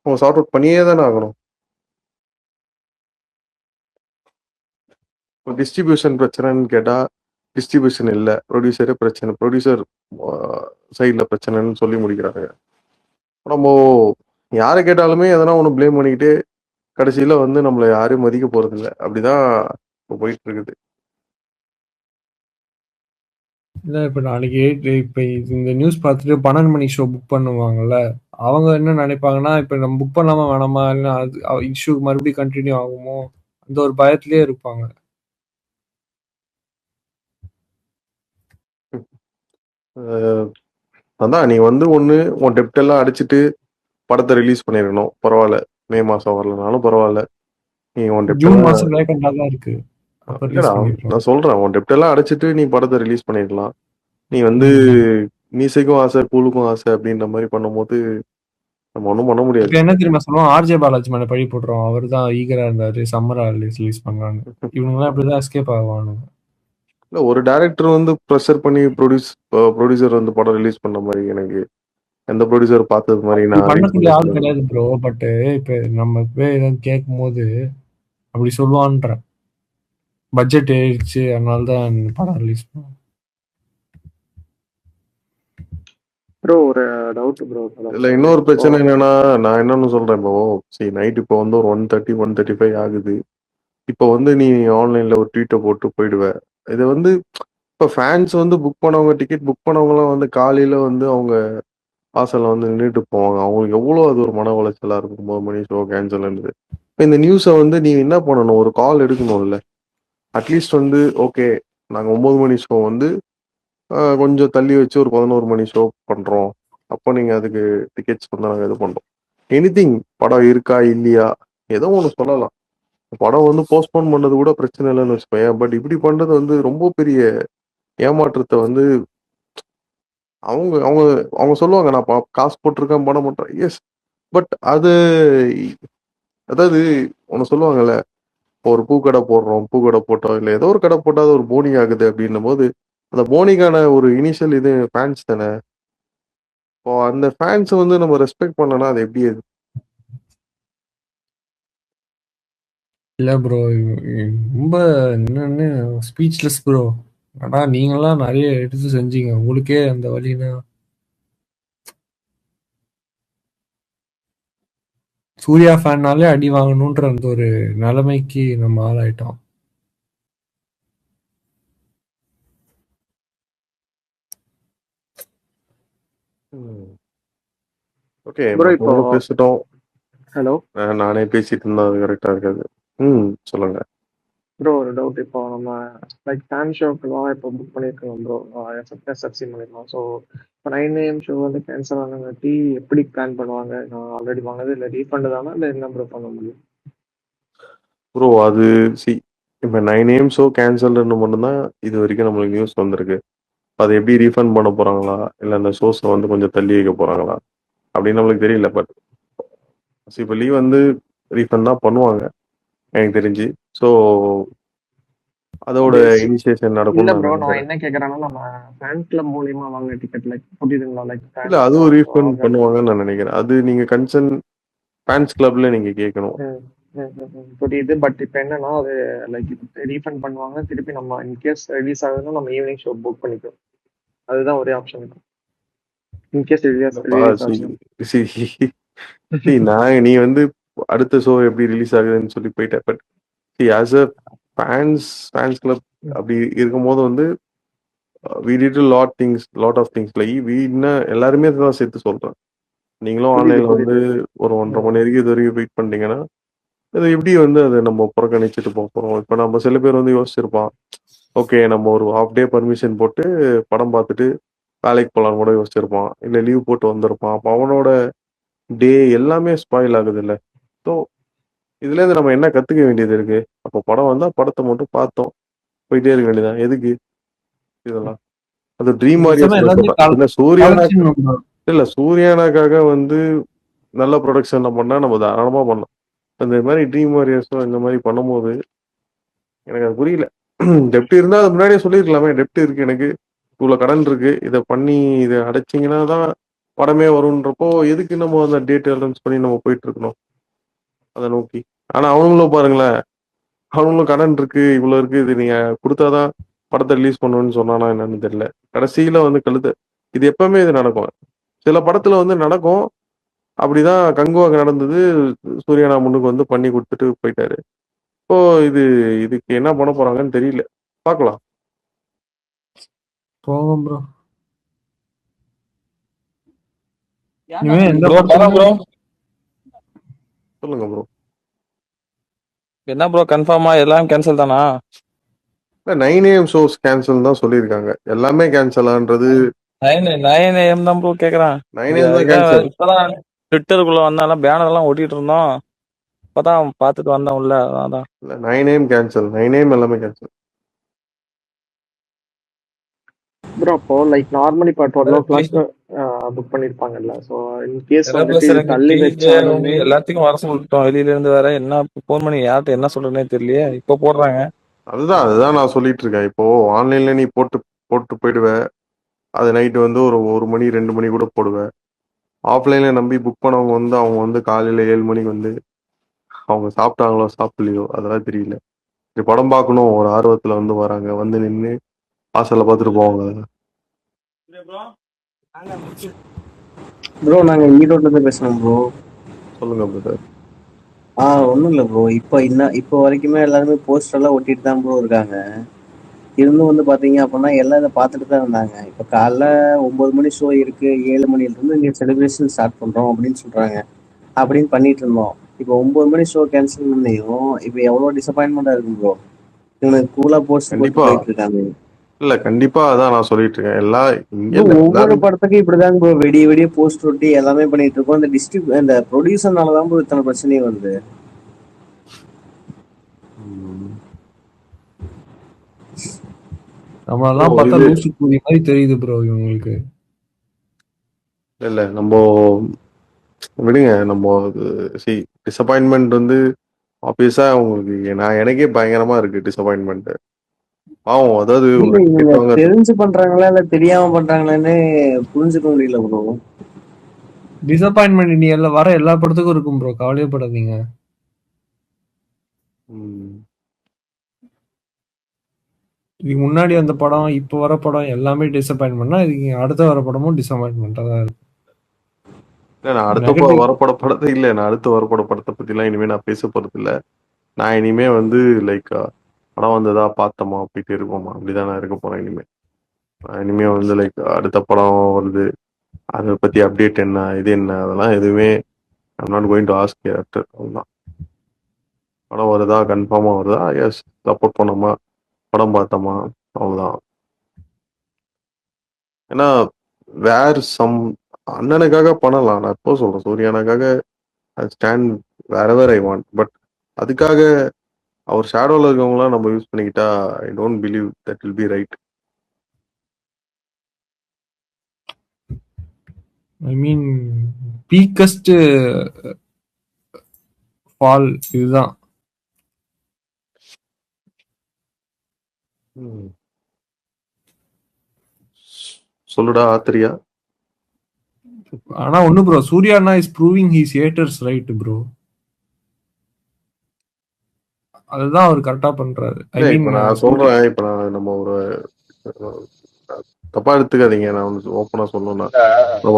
அவங்க sort out பண்ணியே தானே ஆகணும். டிஸ்ட்ரிபியூஷன் பிரச்சனைன்னு கேட்டா டிஸ்ட்ரிபியூஷன் இல்ல, ப்ரொடியூசரே பிரச்சனை, ப்ரொடியூசர் சைட்ல பிரச்சனைன்னு சொல்லி முடிக்கிறாங்க. நம்ம யாரை கேட்டாலுமே எதனா ஒன்று ப்ளேம் பண்ணிக்கிட்டு கடைசியில வந்து நம்மள யாரையும் மதிக்க போறது இல்லை. அப்படிதான் இப்போ போயிட்டு இருக்குது. இல்ல இப்ப நாளைக்கு இப்ப இந்த நியூஸ் பார்த்துட்டு 12 மணி ஷோ புக் பண்ணுவாங்கல்ல, அவங்க என்ன நினைப்பாங்கன்னா, இப்ப நம்ம புக் பண்ணலாமா வேணாமா, இல்ல அது இஷ்யூ மறுபடியும் கண்டினியூ ஆகுமோ, அந்த ஒரு பயத்திலேயே இருப்பாங்க. அஹ் அதான் நீ வந்து ஒன்று உன் டெப்ட் எல்லாம் அடிச்சுட்டு படத்தை ரிலீஸ் பண்ணிருக்கணும், பரவாயில்ல. மே மாசம் வரலனாலும் பரவாயில்ல. நீ உன் டெப்ட் ஜூன் எல்லாம் மாசம் வேகண்டா தான் இருக்கு. அப்ப இல்லடா, ரிலீஸ் பண்ணிருக்கலாம். நான் சொல்றேன், உன் டெப்ட் எல்லாம் அடிச்சிட்டு நீ படத்தை ரிலீஸ் பண்ணிருக்கலாம். நீ வந்து ம். மீசைக்கும் ஆசை கூழுக்கும் ஆசை அப்படின்ற மாதிரி பண்ணும்போது நம்ம ஒன்றும் பண்ண முடியாது. இப்ப என்ன தெரியுமா சொல்லுவோம், ஆர்ஜே பாலாஜி மேல பழி போட்டுருவோம். அவர் தான் ஈகரா இருந்தாரு சம்மரா ரிலீஸ் பண்ணலான்னு. இவனுங்களாம் இப்படிதான் எஸ்கேப் ஆவானுங்க. இல்லை, ஒரு டைரக்டர் வந்து ப்ரெஷர் பண்ணி ப்ரொடியூசர் வந்து படம் ரிலீஸ் பண்ண மாதிரி எனக்கு எந்த ப்ரொடியூசர் பார்த்தது மாதிரி அப்படி நான் ரீட் பண்ணக்கூடிய ஆள் பண்ணிருக்கேன். கிடையாது ப்ரோ. பட் இப்ப நம்ம போய் ஏதாவது கேட்கும் போது அப்படி சொல்லுவான்ற பட்ஜெட் ஏறிடுச்சு அதனால தான் படம் ரிலீஸ் பண்ணுவோம். ப்ரோ ஒரு டவுட் ப்ரோ. இல்லை, இன்னொரு பிரச்சனை என்னன்னா, நான் என்னன்னு சொல்றேன், இப்போ சரி நைட் இப்போ வந்து ஒரு 1:30 1:35 ஆகுது. இப்போ வந்து நீ ஆன்லைன்ல ஒரு ட்வீட்டை போட்டு போயிடுவ. இது வந்து இப்போ ஃபேன்ஸ் வந்து புக் பண்ணவங்க, டிக்கெட் புக் பண்ணவங்கலாம் வந்து காலையில வந்து அவங்க வாசல்ல வந்து நின்றுட்டு போவாங்க. அவங்களுக்கு எவ்வளோ அது ஒரு மன உளைச்சலா இருக்கும், 9 மணி ஷோ கேன்சல் இருந்தது. இப்போ இந்த நியூஸை வந்து நீ என்ன பண்ணணும், ஒரு கால் எடுக்கணும்ல. அட்லீஸ்ட் வந்து ஓகே, நாங்கள் 9 மணி ஷோ வந்து கொஞ்சம் தள்ளி வச்சு ஒரு 11 மணி ஷோ பண்ணுறோம். அப்போ நீங்கள் அதுக்கு டிக்கெட்ஸ் வந்து நாங்கள் இது பண்ணுறோம். எனிதிங், படம் இருக்கா இல்லையா ஏதோ ஒன்று சொல்லலாம். படம் வந்து போஸ்ட்போன் பண்ணது கூட பிரச்சனை இல்லைன்னு வச்சுக்கோயேன். பட் இப்படி பண்ணுறது வந்து ரொம்ப பெரிய ஏமாற்றத்தை வந்து அவங்க அவங்க அவங்க சொல்லுவாங்க, நான் காசு போட்டிருக்கேன் பணம் பண்ணுறேன். எஸ், பட் அது அதாவது ஒன்று சொல்லுவாங்கல்ல, ஒரு பூக்கடை போடுறோம், பூக்கடை போட்டோம் இல்லை ஏதோ ஒரு கடை போட்டால் அது ஒரு போனி ஆகுது அப்படின்னும் போது அந்த போனிக்கான ஒரு இனிஷியல் இது ஃபேன்ஸ் தானே. இப்போ அந்த ஃபேன்ஸ் வந்து நம்ம ரெஸ்பெக்ட் பண்ணனா அது எப்படி அது? இல்ல ப்ரோ, ரொம்ப என்னன்னு ஸ்பீச்லெஸ் ப்ரோ. ஆனா நீங்களாம் நிறைய எடுத்து செஞ்சீங்க, உங்களுக்கே அந்த வழினா. சூர்யா ஃபேன்னாலே அடி வாங்கணுன்ற அந்த ஒரு நிலைமைக்கு நம்ம ஆளாயிட்டோம். ஓகே, ப்ரோ இப்போ மற்றவங்க பேசிட்டோம். ஹலோ நானே பேசிட்டு இருந்தா அது கரெக்டா இருக்காது. சொல்லுங்க. ப்ரோ ஒரு டவுட். இப்போ நம்ம லைக் ஃபேன் ஷோக்கெல்லாம் இப்போ புக் பண்ணியிருக்கோம் ப்ரோ. எஸ்எஃப்சி பண்ணியிருக்கோம். ஸோ இப்போ 9 AM ஷோ வந்து கேன்சல் ஆனங்காட்டி எப்படி பிளான் பண்ணுவாங்க? நான் ஆல்ரெடி வாங்கினது இல்லை, ரீஃபண்ட் தானே இல்லை என்ன ப்ரோ பண்ண முடியும்? ப்ரோ அது சி இப்போ 9 AM ஷோ கேன்சல்னு மட்டும்தான் இது வரைக்கும் நம்மளுக்கு நியூஸ் வந்திருக்கு. அதை எப்படி ரீஃபண்ட் பண்ண போறாங்களா, இல்லை அந்த ஷோஸை வந்து கொஞ்சம் தள்ளி வைக்க போறாங்களா அப்படின்னு நம்மளுக்கு தெரியல. பட் இப்போ லீவ் வந்து ரீஃபண்ட் தான் பண்ணுவாங்க எனக்கு தெரிஞ்சு. ஸோ அதோட இனிஷியேஷன் இல்ல நடக்கும்னு நான் ப்ரோ, நான் நினைக்கிறேன். என்ன கேக்குறேன்னா நம்ம ஃபேன் கிளப் மூலியமா வாங்கின டிக்கெட் லைக் புரியுதுங்களா? லைக் இல்லை, ஃபேன்ஸ் அதுவும் ரீஃபண்ட் ஆர்கன். பண்ணுவாங்கன்னு நான் நினைக்கிறேன். அது நீங்க கன்சர்ன் ஃபேன்ஸ் கிளப்ல நீங்க கேட்கணும். புரியுது. பட் இப்போ என்னன்னா அது லைக் ரீஃபண்ட் பண்ணுவாங்க, திருப்பி நம்ம இன்கேஸ் ரிலீஸ் ஆகுதுன்னா நம்ம ஈவினிங் ஷோ புக் பண்ணிக்கிறோம். அதுதான் ஒரே ஆப்ஷன் இருக்கும் இன்கேஸ் ரிலீஸ் இல்லப்பா, ரிலீஸ் ஆச்சுன்னா. நீ வந்து அடுத்த ஷோ எப்படி ரிலீஸ் ஆகுதுன்னு சொல்லி போயிட்ட. But as a fans club அப்படி இருக்கும்போது வந்து we did lot of things like we இன்னும் எல்லாருமே தான் சேர்த்து சொல்றேன். நீங்களும் புரியுது ஆன்லைன்ல வந்து புரியுது. ஒரு 1.5 மணி வரைக்கும் இது வரைக்கும் வெயிட் பண்ணிட்டீங்கன்னா அது எப்படி வந்து அதை நம்ம புறக்கணிச்சுட்டு போக போறோம். இப்போ நம்ம சில பேர் வந்து யோசிச்சிருப்பான், ஓகே நம்ம ஒரு ஹாஃப் டே பர்மிஷன் போட்டு படம் பார்த்துட்டு வேலைக்கு போகலான்னு கூட யோசிச்சிருப்பான், இல்லை லீவ் போட்டு வந்திருப்பான். அப்போ அவனோட டே எல்லாமே ஸ்பாயில் ஆகுது இல்லை. ஸோ இதுலேருந்து நம்ம என்ன கற்றுக்க வேண்டியது இருக்கு? அப்போ படம் வந்தால் படத்தை மட்டும் பார்த்தோம், போயிட்டே இருக்க வேண்டியதான். எதுக்கு இதெல்லாம்? அது ட்ரீம் நிஜமா வாரியர்ஸ்ல எல்லாமே சொல்றேன். என்ன சூர்யானா கலெக்ஷன் bro. இல்லை, சூர்யானாக்காக வந்து நல்ல ப்ரொடக்ஷன்ல பண்ணா நம்ம தாராளமா பண்ணலாம். இந்த மாதிரி ட்ரீம் வாரியர்ஸோ இந்த மாதிரி பண்ணும்போது எனக்கு அது புரியல. டெப்ட் இருந்தா அது முன்னாடியே சொல்லியிருக்கலாமே, டெப்ட் இருக்கு எனக்கு, இவ்வளவு கடன் இருக்கு, இதை பண்ணி இதை அடைச்சிங்கன்னா தான் படமே வரும்ன்றப்போ எதுக்கு நம்ம அந்த டேட் அலௌன்ஸ் பண்ணி நம்ம போயிட்டு இருக்கணும் அதை நோக்கி. ஆனா அவங்களும் பாருங்களேன், அவங்களும் கடன் இருக்கு, இவ்வளவு இருக்கு, இது நீங்க கொடுத்தாதான் படத்தை ரிலீஸ் பண்ணுவேன்னு சொன்னானா என்னன்னு தெரியல. கடைசியில வந்து கழுத்து இது எப்பவுமே இது நடக்கும். சில படத்துல வந்து நடக்கும். அப்படிதான் கங்குவாக்கு நடந்தது. சூர்யானா முன்னுக்கு வந்து பண்ணி கொடுத்துட்டு போயிட்டாரு. இப்போ இது இதுக்கு என்ன பண்ண போறாங்கன்னு தெரியல. பார்க்கலாம். போகும் ப்ரோ. இனிமே எந்த ப்ரோ படம் ப்ரோ சொல்லுங்க ப்ரோ. என்ன ப்ரோ கன்ஃபார்மா எல்லாம் கேன்சல் தானா? 9 AM ஷோஸ் கேன்சல் தான் சொல்லியிருக்காங்க. எல்லாமே கேன்சல் ஆன்றது 9 AM தான் ப்ரோ கேக்குறேன். 9 AM தான் கேன்சல். இப்பதான் ட்விட்டருக்குள்ள வந்தாலும் பேனர் எல்லாம் ஒட்டிட்டு இருந்தோம். இப்பதான் பாத்துட்டு வந்தோம் உள்ள. அதான் இல்ல 9 AM கேன்சல். 9 AM எல்லாமே கேன்சல். ப்ரோ அப்போ லைக் நார்மலி இப்போ 12 o'clock புக் பண்ணிருப்பாங்கல்ல. ஸோ இன் கேஸ் வந்துட்டு இது தள்ளி வச்சாலுமே எல்லாத்துக்கும் வர சொல்லிட்டோம் வெளியில இருந்து. வேற என்ன போன் பண்ணி யார்கிட்ட என்ன சொல்றேன்னே தெரியலையே. இப்ப போடுறாங்க. அதுதான் நான் சொல்லிட்டு இருக்கேன். இப்போ ஆன்லைன்ல நீ போட்டு போட்டு போயிடுவ. அது நைட்டு வந்து ஒரு 1 மணி 2 மணி கூட போடுவ. ஆஃப்லைன்ல நம்பி புக் பண்ணவங்க வந்து அவங்க வந்து காலையில 7 மணிக்கு வந்து அவங்க சாப்பிட்டாங்களோ சாப்பிடலையோ அதெல்லாம் தெரியல. இது படம் பார்க்கணும் ஒரு ஆர்வத்துல வந்து வராங்க. வந்து நின்று வாசல்ல பார்த்துட்டு போவாங்க. ப்ரோ நாங்க ஈரோட்ல இருந்து பேசுறோம் ப்ரோ. சொல்லுங்க பிரதர். ஒன்றும் இல்லை ப்ரோ. இப்போ வரைக்குமே எல்லாருமே போஸ்டர் எல்லாம் ஒட்டிட்டு தான் ப்ரோ இருக்காங்க. இருந்தும் வந்து பாத்தீங்க அப்படின்னா எல்லாம் இதை பார்த்துட்டு தான் இருந்தாங்க. இப்போ காலைல 9 மணி ஷோ இருக்கு, 7 மணில இங்கே செலிப்ரேஷன் ஸ்டார்ட் பண்றோம் அப்படின்னு சொல்றாங்க. அப்படின்னு பண்ணிட்டு இருந்தோம். இப்போ 9 மணி ஷோ கேன்சல் பண்ணியும் இப்போ எவ்வளவு டிசப்பாயின்மெண்டா இருக்கும் ப்ரோ. இவனுக்கு கூலா போஸ்டர் போட்டு கண்டிப்பா போயிட்டு இருக்காங்க. இல்ல கண்டிப்பா அதான் நான் சொல்லிட்டு இருக்கேன். எல்லாம் இங்க இன்னும் இல்ல ஒவ்வொரு எல்லாரும் படத்துக்கும் இப்படிதாங்க ப்ரோ வெடிய வெடிய போஸ்ட் ஒட்டி எல்லாமே பண்ணிட்டு இருக்கோம். இந்த ப்ரொடியூசர்னாலதான் ப்ரோ இத்தனை பிரச்சனையும் வருது. ம், நம்மளெல்லாம் ஓ பார்த்தா இது லூசு கூதி மாதிரி தெரியுது ப்ரோ இவங்களுக்கு. இல்ல நம்ம விடுங்க. நம்ம சி டிசப்பாயின்மெண்ட் வந்து ஆப்வியஸா உங்களுக்கு எனக்கே பயங்கரமா இருக்கு டிசப்பாயின்மெண்ட். பாவம். அதாவது இல்ல ஒரு இவங்க டிக்கெட் வாங்க தெரிஞ்சு பண்றாங்களா இல்ல தெரியாம பண்றாங்களான்னு புரிஞ்சுக்க முடியல ப்ரோ. டிசப்பாயின்மெண்ட் இனி எல்லாம் வர எல்லா படத்துக்கும் இருக்கும் ப்ரோ, கவலையப்படாதீங்க. ம், இதுக்கு முன்னாடி அந்த படம் இப்போ வர படம் எல்லாமே டிசப்பாயின்மெண்ட்னா இதுக்கு அடுத்த வர படமும் டிசப்பாயின்மெண்ட்டாக தான் இருக்கும். இல்ல நான் அடுத்த நெகட்டிவ். வரப்பட படத்தை இல்ல நான் அடுத்த வரப்பட படத்தை பத்தி எல்லாம் இனிமே நான் பேச போறது இல்ல. நான் இனிமே வந்து லைக் படம் வந்ததா பார்த்தோமா போயிட்டு இருக்கோமா அப்படிதான் நான் இருக்க போறேன் இனிமே. நான் இனிமே வந்து லைக் அடுத்த படம் வருது, அதை பத்தி அப்டேட் என்ன, இது என்ன, அதெல்லாம் எதுவுமே I'm not going to ask after. அவ்வளோதான். படம் வருதா, கன்ஃபார்மா வருதா, எஸ் சப்போர்ட் பண்ணோமா, படம் பார்த்தோமா, அவ்வளோதான். ஏன்னா வேர் சம் அண்ணனுக்காக பண்ணலாம். நான் இப்போ சொல்றேன் சூர்யானாக்காக ஸ்டாண்ட் வேற ஐ வாண்ட். பட் அதுக்காக அவர் ஷேடோல இருக்கவங்களாம் நம்ம யூஸ் பண்ணிக்கிட்டா I don't believe that will be right. I mean biggest fall இதுதான். சொல்லுடா ஆத்திரியா. ஆனா ஒண்ணு ப்ரோ, சூர்யானா is proving his haters right bro. அதுதான் அவர் கரெக்டா பண்றாரு. ஐ இல்ல மீன் இப்ப நான் சொல்றேன். இப்ப நான் நம்ம ஒரு தப்பா எடுத்துக்காதீங்க. நான் ஒன்று ஓப்பனா சொல்லணும்னா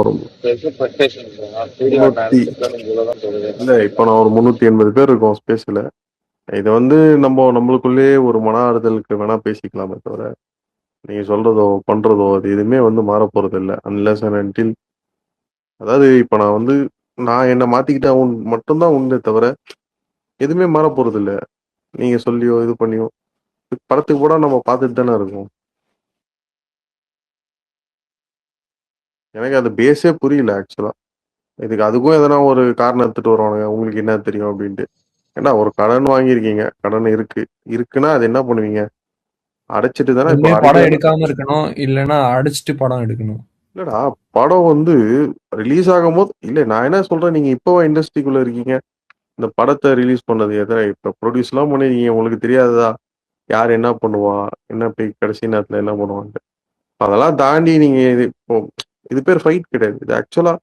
ஒரு 300 இல்ல இப்ப நான் ஒரு 380 பேர் இருக்கோம் ஸ்பேஸ்ல. இதை வந்து நம்மளுக்குள்ளேயே ஒரு மன ஆறுதலுக்கு வேணா பேசிக்கலாமே தவிர நீங்க சொல்றதோ பண்றதோ அது எதுவுமே வந்து மாற போறது இல்லை. அன்லெஸ் அண்ட் அன்டில் அதாவது இப்ப நான் வந்து நான் என்ன மாத்திக்கிட்டா மட்டும்தான் உண்டே தவிர எதுவுமே மாற போறது இல்லை. நீங்க சொல்லியோ இது பண்ணியோ படத்துக்கு கூட நம்ம பார்த்துட்டு தானே இருக்கோம். எனக்கு அது பேஸே புரியல ஆக்சுவலா. இதுக்கு அதுக்கும் எதனா ஒரு காரணம் எடுத்துட்டு வருவானுங்க. உங்களுக்கு என்ன தெரியும் அப்படின்ட்டு. ஏன்னா ஒரு கடன் வாங்கியிருக்கீங்க, கடன் இருக்குன்னா அது என்ன பண்ணுவீங்க? அடைச்சிட்டு தானே. இப்போ ஒண்ணே படம் அடைக்க எடுக்காம இருக்கணும், இல்லைன்னா அடிச்சுட்டு படம் எடுக்கணும். இல்லடா. படம் வந்து ரிலீஸ் ஆகும் போது இல்ல நான் என்ன சொல்றேன், நீங்க இப்போவா இண்டஸ்ட்ரிக்குள்ள இருக்கீங்க? இந்த படத்தை ரிலீஸ் பண்ணது எத்தனை இப்ப ப்ரொடியூஸ் எல்லாம் பண்ணிருக்கீங்க. உங்களுக்கு தெரியாததா யார் என்ன பண்ணுவா, என்ன போய் கடைசி நேரத்துல என்ன பண்ணுவாங்க? அதெல்லாம் தாண்டி நீங்க இப்போ இது பேர் ஃபைட் கிடையாது. இது ஆக்சுவலா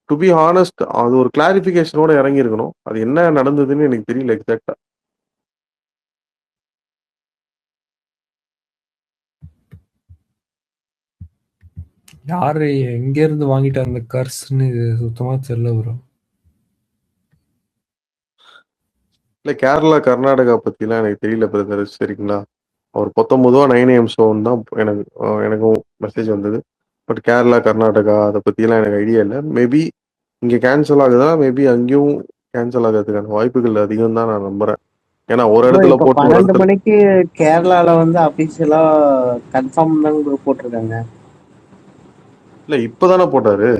டு பி ஹானஸ்ட் அது ஒரு கிளாரிஃபிகேஷனோட இறங்கி இருக்கணும். அது என்ன நடந்ததுன்னு எனக்கு தெரியல எக்ஸாக்டா. யாரு எங்க இருந்து வாங்கிட்டார் அந்த கர்ஸ்ன்னு சுத்தமா தெரியல ப்ரோ. இல்ல கேரளா கர்நாடகா பத்திலாம் எனக்கு தெரியல பிரதர். சரிங்களா, அவர் 19 9am ஷோன்னு தான் எனக்கும் மெசேஜ் வந்தது. பட் கேரளா கர்நாடகா அதை பத்திலாம் எனக்கு ஐடியா இல்லை. மேபி இங்க கேன்சல் ஆகுதா, மேபி அங்கேயும் கேன்சல் ஆகிறதுக்கான வாய்ப்புகள் அதிகம் தான் நான் நம்புறேன். ஏன்னா ஒரு ப்ரோ இடத்துல இப்போ போட்டு ஒரு 12 இடத்துல மணிக்கு கேரளால வந்து அபிஷியலா கன்ஃபார்ம் தான் ப்ரோ போட்டிருக்காங்க. இல்ல இப்பதானே போட்டாரு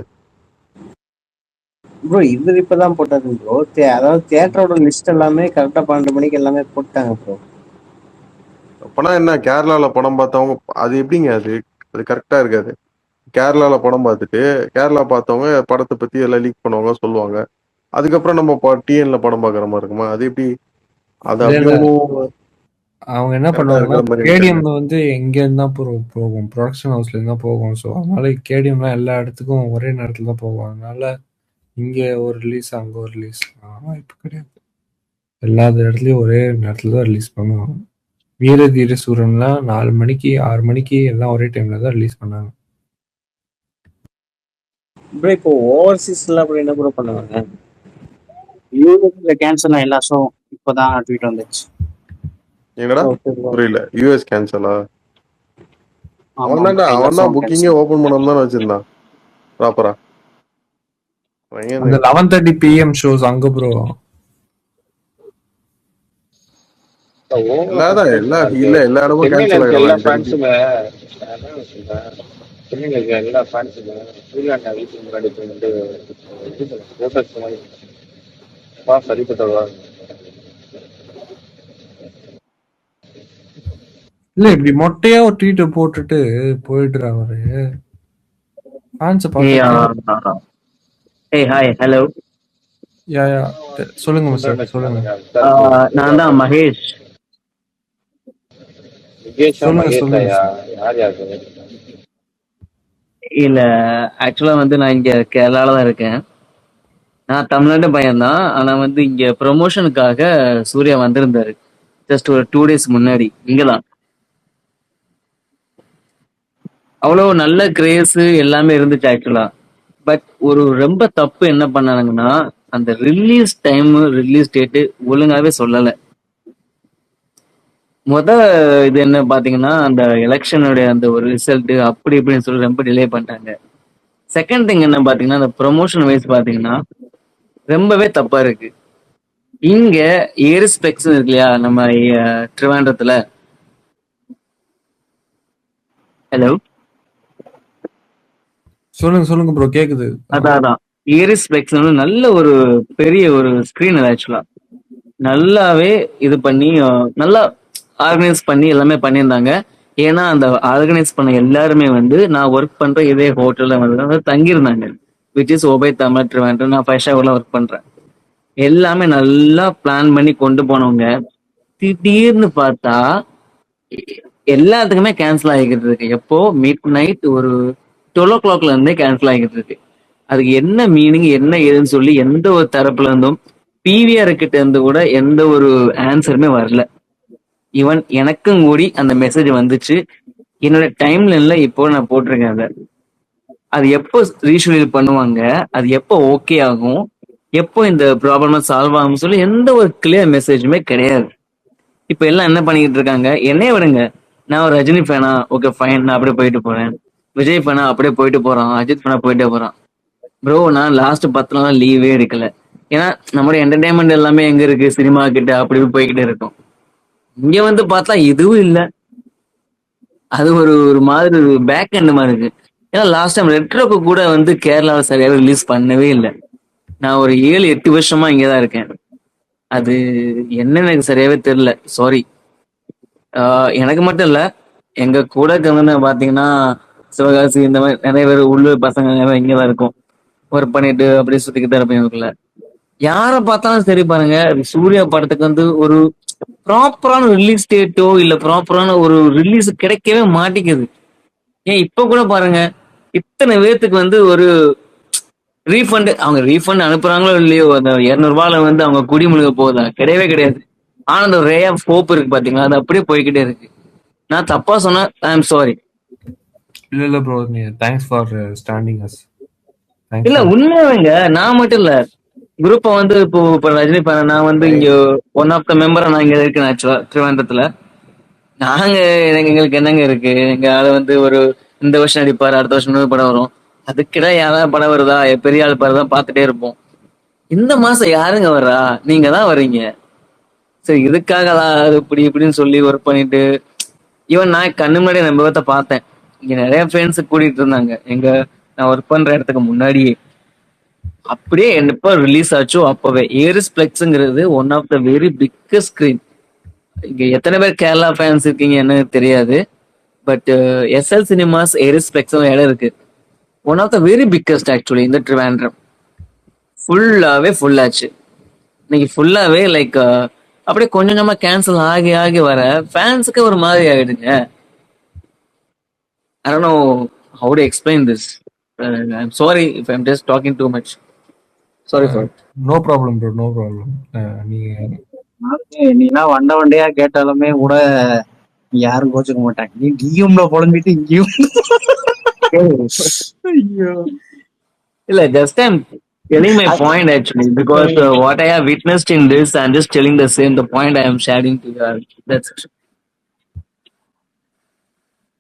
ப்ரோ இவர் இப்பதான் போட்டது ப்ரோ. அதாவது தியேட்டரோட லிஸ்ட் எல்லாமே கரெக்டா 12 மணிக்கு எல்லாமே போட்டாங்க ப்ரோ. அப்பனா என்ன கேரளால படம் பார்த்தவங்க அது எப்படிங்க அது அது கரெக்டா இருக்காது. கேரளால படம் பார்த்துட்டு கேரளா பார்த்தவங்க படத்தை பத்தி எல்லாம் லீக் பண்ணுவாங்க சொல்லுவாங்க. அதுக்கப்புறம் நம்ம டிஎன்ல படம் பார்க்குற மாதிரி இருக்குமா? அது எப்படி? அது இல்ல அப்படி இல்ல ஒன்றும் அவங்க என்ன கரெக்டா பண்ணுவாங்கன்னா இருக்கிற மாதிரி எனக்கு தெரியல. கேடிஎம்ல வந்து எங்க இருந்தா போகும், ப்ரொடக்ஷன் ஹவுஸ்ல இருந்தா போகும். ஸோ அதனால கேடிஎம்லாம் எல்லா இடத்துக்கும் ஒரே நேரத்துல தான் போகும். அதனால இங்க ஒரு ரிலீஸ் அங்க ஒரு ரிலீஸ் வாய்ப்பு கிடையாது. எல்லா இடத்துலயும் ஒரே நேரத்துல தான் ரிலீஸ் பண்ணுவாங்க. வீர தீர சூரன்லாம் 4 மணிக்கு 6 மணிக்கு எல்லாம் ஒரே டைம்ல தான் ரிலீஸ் பண்ணாங்க. ப்ரோ இப்போ ஓவர்சீஸ்ல அப்புறம் என்ன ப்ரோ பண்ணுவாங்க? யூஎஸ்ல கேன்சல் எல்லா ஷோ இப்போதான் ட்வீட் வந்துச்சு. என்னடா ஓகே ப்ரோ. புரியல. யூஎஸ் கேன்சலா? ஆமா அவன் ப்ரோ, எல்லா அவன் தான் ஷோவும் புக்கிங்கே கேன்சல். ஓபன் பண்ணாம தானே வச்சிருந்தான் ப்ராப்பரா. அந்த 11:30 PM ஷோஸ் அங்க ப்ரோ. எல்லா இடமும் சென்னையில கேன்சல் இருக்க ஆகிடும் எல்லா எனக்கு தெரிஞ்சு. ஃபேன்ஸுமே சென்னையில இருக்க எல்லா ஃபேன்ஸுமே ஸ்ரீலங்கா வீட்டுக்கு முன்னாடி போய் வந்து ப்ரோட்டஸ்ட் மாதிரி சரிப்பட்டு வருவாங்க. இல்ல இப்படி மொட்டையா ஒரு ட்வீட் போட்டுட்டு போயிடுறாரு அவரு. ஃபேன்ஸ் பார்த்தா Hey, hi, hello. யா சொல்லுங்க மிஸ்டர் சொல்லுங்க. நான் தான் மகேஷ். விகேஷா சொல்லுங்க, மகேஷா சொல்லுங்க. யார் யாரு? இல்ல ஆக்சுவலா வந்து நான் இங்க கேரளால தான் இருக்கேன். நான் தமிழ்நாட்டு பையன்தான். ஆனா வந்து இங்க ப்ரொமோஷனுக்காக சூர்யா வந்திருந்தாரு ஜஸ்ட் ஒரு 2 days முன்னாடி. இங்கதான் அவ்வளவு நல்ல கிரேஸ் எல்லாமே இருந்துச்சு ஆக்சுவலா. பட் ஒரு ரொம்ப தப்பு என்ன பண்ணானுங்கன்னா அந்த ரிலீஸ் டைம் ரிலீஸ் டேட்டு ஒழுங்காவே சொல்லல. இது என்ன பாத்தீங்கன்னா அந்த எலெக்ஷனுடைய அந்த ஒரு ரிசல்ட் அப்படி இப்படின்னு சொல்லி ரொம்ப டிலே பண்ணிட்டாங்க. செகண்ட் திங் என்ன பாத்தீங்கன்னா அந்த ப்ரொமோஷன் வைஸ் பாத்தீங்கன்னா ரொம்பவே தப்பா இருக்கு. இங்க ஏரிஸ்பெக்ஸ் இருக்கு இல்லையா நம்ம ட்ரிவாண்டத்துல. ஹலோ சொல்லுங்க ப்ரோ கேக்குது. அதான் ஏரிஸ்பெக்ஸ் நல்ல ஒரு பெரிய ஒரு ஸ்கிரீன் ஆக்சுவலா நல்லாவே இது பண்ணி நல்லா ஆர்கனைஸ் பண்ணி எல்லாமே பண்ணியிருந்தாங்க. ஏன்னா அந்த ஆர்கனைஸ் பண்ண எல்லாருமே வந்து நான் ஒர்க் பண்ற இதே ஹோட்டல்ல வந்து தங்கியிருந்தாங்க. விச் இஸ் ஓபை தமிழ் ட்ரிவாண்ட்ரம். நான் 5 ஸ்டார்ல ஒர்க் பண்றேன். எல்லாமே நல்லா பிளான் பண்ணி கொண்டு போனவங்க திடீர்னு பார்த்தா எல்லாத்துக்குமே கேன்சல் ஆகிக்கிட்டு இருக்கு. எப்போ மிட் நைட் ஒரு 12 o'clock இருந்தே கேன்சல் ஆகிக்கிட்டு இருக்கு. அதுக்கு என்ன மீனிங் என்ன ஏதுன்னு சொல்லி எந்த ஒரு தரப்புல இருந்தும் பிவிஆர் கிட்ட இருந்து கூட எந்த ஒரு ஆன்சருமே வரல. ஈவன் எனக்கும் கூடி அந்த மெசேஜ் வந்துச்சு. என்னோட டைம்லைன்ல இப்போ நான் போட்டிருக்கேன். அது எப்போ ரீஷெடியூல் பண்ணுவாங்க, அது எப்போ ஓகே ஆகும், எப்போ இந்த ப்ராப்ளம் சால்வ் ஆகும் சொல்லி எந்த ஒரு கிளியர் மெசேஜுமே கிடையாது. இப்ப எல்லாம் என்ன பண்ணிக்கிட்டு இருக்காங்க, என்னைய விடுங்க, நான் ஒரு ரஜினி ஃபேனா, ஓகே ஃபைன், நான் அப்படியே போயிட்டு போறேன். விஜய் ஃபேனா அப்படியே போயிட்டு போறான். அஜித் ஃபேனா போயிட்டே போறான். ப்ரோ நான் லாஸ்ட் 10 நாள் லீவே எடுக்கல. ஏன்னா நம்மளோட என்டர்டைன்மெண்ட் எல்லாமே எங்க இருக்கு, சினிமா கிட்ட அப்படி போய்கிட்டே இருக்கும். இங்க வந்து பார்த்தா இதுவும் இல்லை. அது ஒரு மாதிரி பேக் எண்ட் மாதிரி இருக்கு. ஏன்னா லாஸ்ட் டைம் ரெட்ரோக்கு கூட வந்து கேரளாவில் சரியாக ரிலீஸ் பண்ணவே இல்லை. நான் ஒரு 7-8 வருஷமா இங்கதான் இருக்கேன். அது என்னன்னு எனக்கு சரியாவே தெரியல. சாரி. எனக்கு மட்டும் இல்ல, எங்க கூட இருக்கிறவங்க பாத்தீங்கன்னா சிவகாசி இந்த மாதிரி நிறைய பேர் உள்ளூர் பசங்க இங்கதான் இருக்கும். ஒர்க் பண்ணிட்டு அப்படியே சுத்திக்கிட்டு இருப்பேன் இவங்களுக்குள்ள. யாரை பார்த்தாலும் சரி பாருங்க, சூர்யா படத்துக்கு வந்து ஒரு ப்ராப்பரான ரிலீஸ் டேட்டோ இல்ல ப்ராப்பரான ஒரு ரிலீஸ் கிடைக்கவே மாட்டேங்குது. ஏன் இப்ப கூட பாருங்க, இத்தனை பேர்த்துக்கு வந்து ஒரு ரீஃபண்ட், அவங்க ரீஃபண்ட் அனுப்புறாங்களோ இல்லையோ, அந்த 200 வந்து அவங்க குடிமுழுக போகுதா? கிடையவே கிடையாது. ஆனா அந்த ரே ஆஃப் ஹோப் இருக்கு பாத்தீங்களா, அது அப்படியே போய்கிட்டே இருக்கு. நான் தப்பா சொன்னா ஐ எம் சாரி. இல்ல bro, thanks for standing us. Thanks இல்ல ஃபார் உண்மையாவேங்க, நான் மட்டும் இல்ல, குரூப்பை வந்து இப்போ ரஜினி நான் வந்து இங்க ஒன் ஆஃப் த மெம்பரா நான் இங்க இருக்கேன் ஆக்சுவலா திருவனந்தபுரத்துல. நாங்க எங்களுக்கு என்னங்க இருக்கு, எங்க ஆளு வந்து ஒரு இந்த வருஷம் நடிப்பாரு, அடுத்த வருஷம் இன்னொரு படம் வரும், அதுக்கிட யாராவது படம் வருதா, பெரிய ஆள் பாரு தான் பார்த்துட்டே இருப்போம். இந்த மாசம் யாருங்க வர்றா? நீங்க தான் வர்றீங்க. சரி, இதுக்காக அது இப்படி இப்படின்னு சொல்லி ஒர்க் பண்ணிட்டு, ஈவன் நான் கண்ணு முன்னாடி நம்ம விதத்தை பார்த்தேன். இங்க நிறைய ஃப்ரெண்ட்ஸ் கூட்டிட்டு இருந்தாங்க எங்க நான் ஒர்க் பண்ற இடத்துக்கு முன்னாடியே. அப்படியே எப்ப ரிலீஸ் ஆச்சோ அப்பவே ஏரிஸ் பிளெக்ஸ்ங்கிறது one of the very biggest screen. இங்க எத்தனை பேர் கேரளா ஃபேன்ஸ் இருக்கீங்க என்ன தெரியாது, but SL cinemas Ariesplex இடம் இருக்கு. One of the very biggest actually இந்த ட்ரிவாண்ட்ரம். ஃபுல்லாவே ஃபுல் ஆச்சு. இன்னைக்கு ஃபுல்லாவே லைக் அப்படியே கொஞ்சம் கொஞ்சமா கேன்சல் ஆகி ஆகி வர ஃபேன்ஸுக்கு ஒரு மாதிரி ஆயிடுங்க. I don't know how to explain this. I'm sorry if I'm just talking too much. Sorry for it. No problem bro, no problem. நீங்க நீனா வண்டையா கேட்டாலுமே கூட யாரும் கோச்சுக்க மாட்டாங்க. நீ டிஎம்ல புலம்பிட்டு இங்கேயும் ஐயோ. இல்ல, just I'm telling my point actually because what I have witnessed in this, I'm just telling the point I am sharing to you. That's it.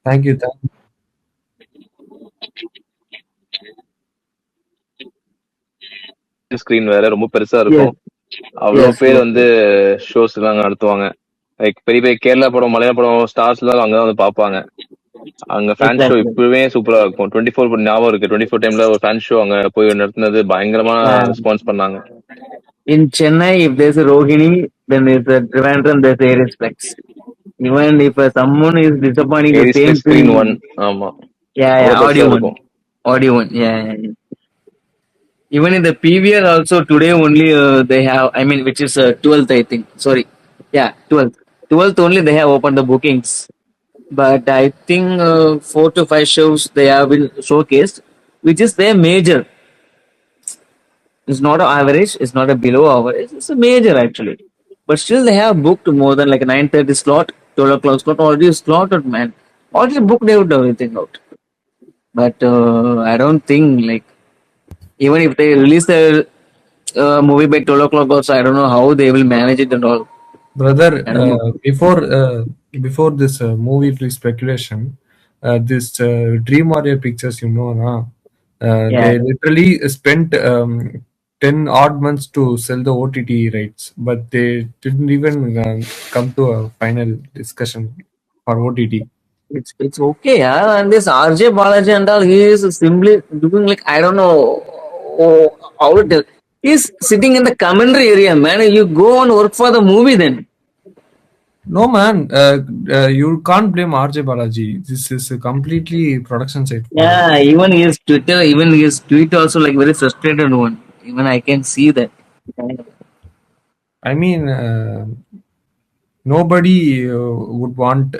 Thank you. Screen வேற ரொம்ப பெருசா இருக்கும். அவ்வளவு பேர் வந்து ஷோஸ் எல்லாம் நடத்துவாங்க. லைக் பெரிய பெரிய கேரளா படம், மலையாள படம் ஸ்டார்ஸ் எல்லாம் அங்கதான் வந்து பாப்பாங்க. அங்க ஃபேன் ஷோ இப்பவே சூப்பரா இருக்கும். 24 ஞாபகம் இருக்கு. 24 டைம்ல ஒரு ஃபேன் ஷோ அங்க போய் நடத்துனது பயங்கரமா ரெஸ்பான்ஸ் பண்ணாங்க. In Chennai, if there's a Rohini, then there's a Trivandrum, there's Aries Flex. Even if someone is disappointing the same screen thing. one, ஆமா. Yeah, audio one, yeah. Even in the PVR also today only they have, I mean, which is 12th I think. Sorry, yeah, 12th only they have opened the bookings. But I think 4 to 5 shows they have been showcased, which is their major. It's not an average, it's not a below average, it's a major actually. But still they have booked more than like a 9:30 slot, 12 o'clock slot, already slotted, man. Already booked out everything out. But I don't think like, even if they release the movie by 12 o'clock also, I don't know how they will manage it and all. Brother, before this movie speculation, this Dream Warrior Pictures, you know, they literally spent 10 odd months to sell the OTT rights, but they didn't even come to a final discussion for OTT. It's okay, yeah. And this RJ Balaji and all, he is simply doing like, I don't know how to tell. He's sitting in the commentary area, man. You go and work for the movie then. No, man. You can't blame RJ Balaji. This is a completely production side. Yeah, even his tweet also like very frustrated one. Even I can see that. I mean, nobody would want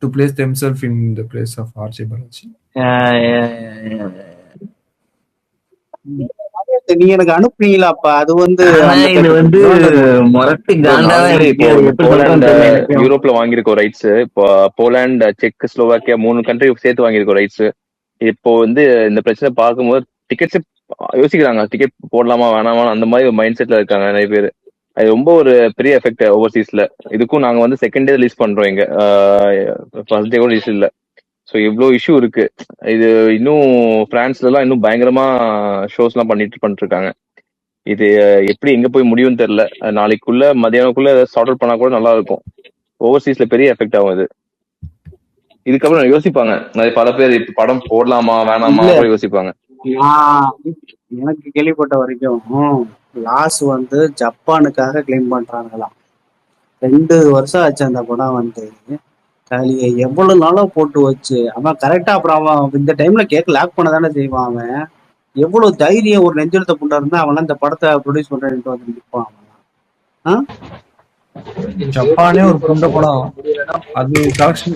to place themselves in the place of RJ Balaji. Yeah. நீ எனக்கு அனுப்புனீங்களாப்பா, அது வந்து இது வந்து மொரட்டு காண்டாவே இருக்கு. யூரோப்ல வாங்கியிருக்கோம் rights. இப்போ போலாண்ட், செக், ஸ்லோவாக்கியா 3 கண்ட்ரி சேர்த்து வாங்கியிருக்கோம் ரைட்ஸ். இப்போ வந்து இந்த பிரச்சனை பார்க்கும்போது டிக்கெட்ஸ் யோசிக்கிறாங்க, டிக்கெட் போடலாமா வேணாமா, அந்த மாதிரி ஒரு மைண்ட் செட்ல இருக்காங்க நிறைய பேர். அது ரொம்ப ஒரு பெரிய எஃபெக்ட் ஓவர்சீஸ்ல. இதுக்கும் நாங்க வந்து செகண்ட் டே ரிலீஸ் பண்றோம், இங்க ஃபர்ஸ்ட் டே கூட ரிலீஸ் இல்ல. ஸோ இவ்வளோ இஷ்யூ இருக்கு. இது இன்னும் பிரான்ஸ்ல எல்லாம் இன்னும் பயங்கரமா ஷோஸ் எல்லாம் பண்ணிட்டு இருக்காங்க. இது எப்படி எங்க போய் முடியும்னு தெரியல. நாளைக்குள்ள மதியானக்குள்ள சார்ட் அவுட் பண்ணா கூட நல்லா இருக்கும். ஓவர்சீஸ்ல பெரிய எஃபெக்ட் ஆகும் இது. இதுக்கப்புறம் யோசிப்பாங்க நிறைய பல பேர், படம் போடலாமா வேணாமா யோசிப்பாங்க. எனக்கு கேள்விப்பட்ட வரைக்கும் லாஸ் வந்து ஜப்பானுக்காக கிளைம் பண்றாங்களாம். 2 வருஷம் ஆச்சு அந்த படம் வந்து. காலியை எவ்வளவு நாளா போட்டு வச்சு அவன் கரெக்டா, அப்புறம் அவன் இந்த டைம்ல கேக் லாக் பண்ண தானே செய்வான். அவன் எவ்வளவு தைரியம், ஒரு நெஞ்செழுத்த புண்டா இருந்தா அவன் இந்த படத்தை ப்ரொடியூஸ் பண்றேன்ட்டு வந்து நிற்பான் அவன். ஜப்பானே ஒரு புண்ட படம். அது கலெக்ஷன்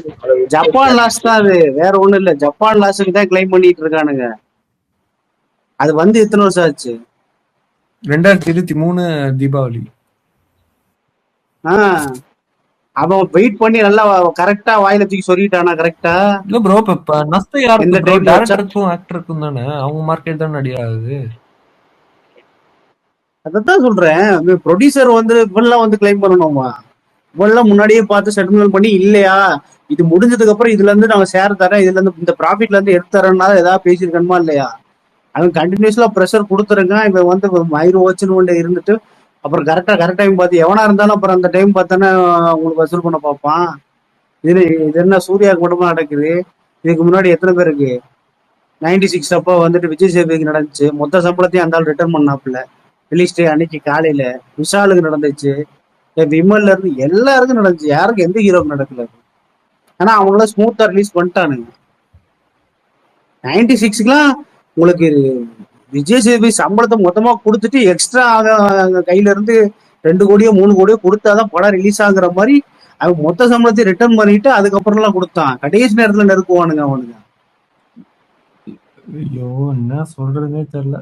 ஜப்பான் லாஸ் தான் அது, வேற ஒண்ணும் இல்ல. ஜப்பான் லாஸுக்கு தான் கிளைம் பண்ணிட்டு இருக்கானுங்க. அது வந்து எத்தனை வருஷம் ஆச்சு? 2023 தீபாவளி. ஆஹ் அவன் வெயிட் பண்ணி நல்லா கரெக்டா வாயில தூக்கி சொல்லிட்டானா கரெக்டா இல்ல ப்ரோ, இப்ப நஷ்டம் எந்த யாருக்கு ப்ரோ? டைம்ல வச்சா. டேரக்டருக்கும் ஆக்டருக்கும் தானே. அவங்க மார்க்கெட் தானே அடி ஆகுது. அதான் சொல்றேன், ப்ரொடியூசர் வந்து இவெல்லாம் வந்து கிளைம் பண்ணணுமா? இவெல்லாம் முன்னாடியே பார்த்து செட்டில்மெண்ட் பண்ணி இல்லையா இது முடிஞ்சதுக்கு அப்புறம் இதுல இருந்து நாங்க ஷேர் தரேன், இதுல இருந்து இந்த ப்ராஃபிட்ல இருந்து எடுத்து தரேன்னா ஏதாவது பேசியிருக்கணுமா இல்லையா? அவன் கண்டினியூஸ்லா ப்ரெஷர் கொடுத்துருங்க. இவன் வந்து மயிறு ஓச்சுன்னு கொண்டு இருந்துட்டு அப்புறம் கரெக்ட் டைம் பார்த்து எவனா இருந்தாலும் அப்புறம் அந்த டைம் பார்த்தானே உங்களுக்கு வசூல் பண்ண பார்ப்பான். இது என்ன சூர்யாவுக்கு மட்டுமா நடக்குது? இதுக்கு முன்னாடி எத்தனை பேருக்கு 96 அப்போ வந்துட்டு விஜய் சேதுக்கு நடந்துச்சு. மொத்த சம்பளத்தையும் அந்த ஆள் ரிட்டர்ன் பண்ணாப்புல ரிலீஸ் டே அன்னைக்கு காலையில. விஷாலுக்கு நடந்துச்சு, விமல்ல இருந்து எல்லாருக்கும் நடந்துச்சு. யாருக்கும் எந்த ஹீரோக்கு நடக்கல. ஆனா அவங்களாம் ஸ்மூத்தா ரிலீஸ் பண்ணிட்டானுங்க. 96க்குலாம் உங்களுக்கு விஜய் சேதுபதி சம்பளத்தை மொத்தமா கொடுத்துட்டு எக்ஸ்ட்ரா கையில இருந்து 2 கோடியோ 3 கோடியோ கொடுத்தாதான் படம் ரிலீஸ் ஆகுற மாதிரி அவன் மொத்த சம்பளத்தை ரிட்டர்ன் பண்ணிட்டு அதுக்கப்புறம் எல்லாம் கொடுத்தான். கடைசி நேரத்துல நெருக்குவானுங்க அவனுங்க. ஐயோ, என்ன சொல்றதுன்னே தெரியல.